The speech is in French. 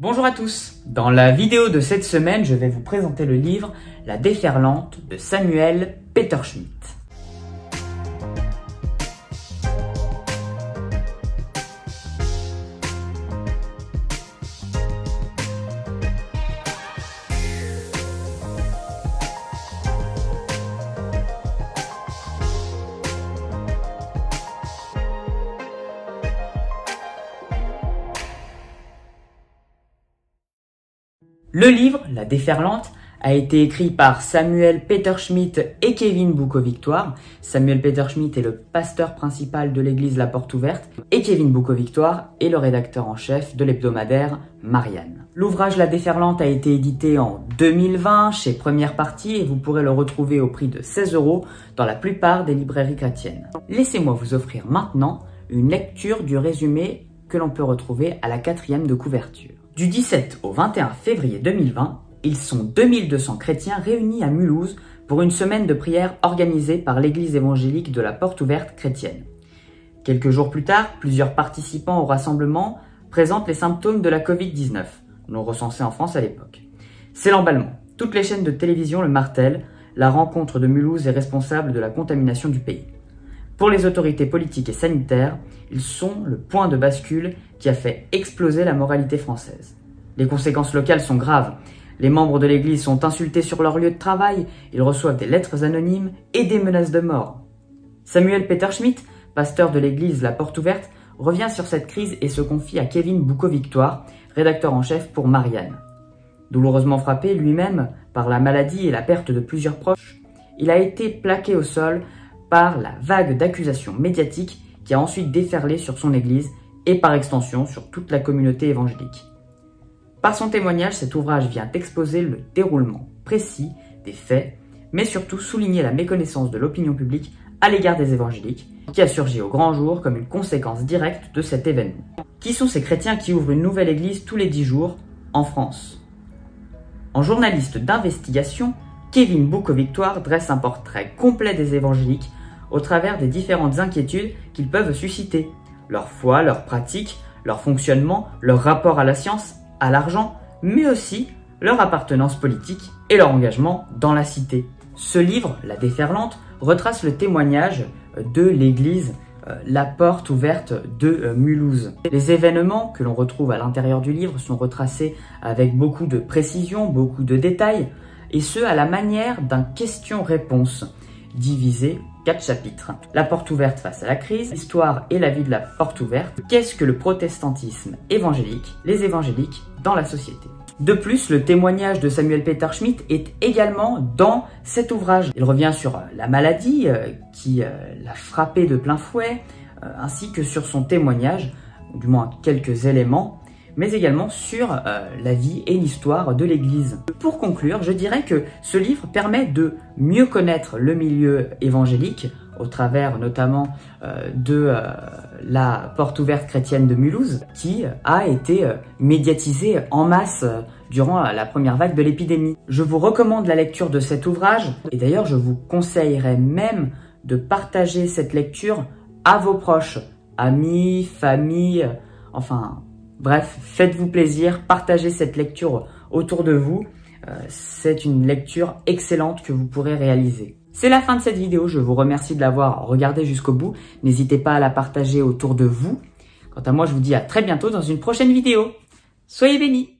Bonjour à tous. Dans la vidéo de cette semaine, je vais vous présenter le livre La déferlante de Samuel Peterschmidt. Le livre, La déferlante, a été écrit par Samuel Peterschmidt et Kevin Boucault-Victoire. Samuel Peterschmidt est le pasteur principal de l'église La Porte Ouverte et Kevin Boucault-Victoire est le rédacteur en chef de l'hebdomadaire Marianne. L'ouvrage La déferlante a été édité en 2020 chez Première Partie et vous pourrez le retrouver au prix de 16 € dans la plupart des librairies chrétiennes. Laissez-moi vous offrir maintenant une lecture du résumé que l'on peut retrouver à la 4e de couverture. Du 17 au 21 février 2020, ils sont 2200 chrétiens réunis à Mulhouse pour une semaine de prière organisée par l'église évangélique de la Porte Ouverte chrétienne. Quelques jours plus tard, plusieurs participants au rassemblement présentent les symptômes de la Covid-19, non recensés en France à l'époque. C'est l'emballement. Toutes les chaînes de télévision le martèlent, la rencontre de Mulhouse est responsable de la contamination du pays. Pour les autorités politiques et sanitaires, ils sont le point de bascule qui a fait exploser la moralité française. Les conséquences locales sont graves. Les membres de l'église sont insultés sur leur lieu de travail, ils reçoivent des lettres anonymes et des menaces de mort. Samuel Peterschmidt, pasteur de l'église La Porte Ouverte, revient sur cette crise et se confie à Kevin Boucault-Victoire, rédacteur en chef pour Marianne. Douloureusement frappé lui-même par la maladie et la perte de plusieurs proches, il a été plaqué au sol par la vague d'accusations médiatiques qui a ensuite déferlé sur son église et par extension sur toute la communauté évangélique. Par son témoignage, cet ouvrage vient exposer le déroulement précis des faits, mais surtout souligner la méconnaissance de l'opinion publique à l'égard des évangéliques, qui a surgi au grand jour comme une conséquence directe de cet événement. Qui sont ces chrétiens qui ouvrent une nouvelle église tous les 10 jours en France? En journaliste d'investigation, Kevin Boucault-Victoire dresse un portrait complet des évangéliques au travers des différentes inquiétudes qu'ils peuvent susciter. Leur foi, leur pratique, leur fonctionnement, leur rapport à la science, à l'argent, mais aussi leur appartenance politique et leur engagement dans la cité. Ce livre, La déferlante, retrace le témoignage de l'église La Porte Ouverte de Mulhouse. Les événements que l'on retrouve à l'intérieur du livre sont retracés avec beaucoup de précision, beaucoup de détails, et ce à la manière d'un question-réponse divisé 4 chapitres. La porte ouverte face à la crise, l'histoire et la vie de la porte ouverte, qu'est-ce que le protestantisme évangélique, les évangéliques dans la société. De plus, le témoignage de Samuel Peterschmidt est également dans cet ouvrage. Il revient sur la maladie qui l'a frappé de plein fouet, ainsi que sur son témoignage, du moins quelques éléments, mais également sur la vie et l'histoire de l'Église. Pour conclure, je dirais que ce livre permet de mieux connaître le milieu évangélique, au travers notamment de la Porte Ouverte chrétienne de Mulhouse, qui a été médiatisée en masse durant la première vague de l'épidémie. Je vous recommande la lecture de cet ouvrage, et d'ailleurs je vous conseillerais même de partager cette lecture à vos proches, amis, famille, enfin... Bref, faites-vous plaisir, partagez cette lecture autour de vous. C'est une lecture excellente que vous pourrez réaliser. C'est la fin de cette vidéo, je vous remercie de l'avoir regardée jusqu'au bout. N'hésitez pas à la partager autour de vous. Quant à moi, je vous dis à très bientôt dans une prochaine vidéo. Soyez bénis!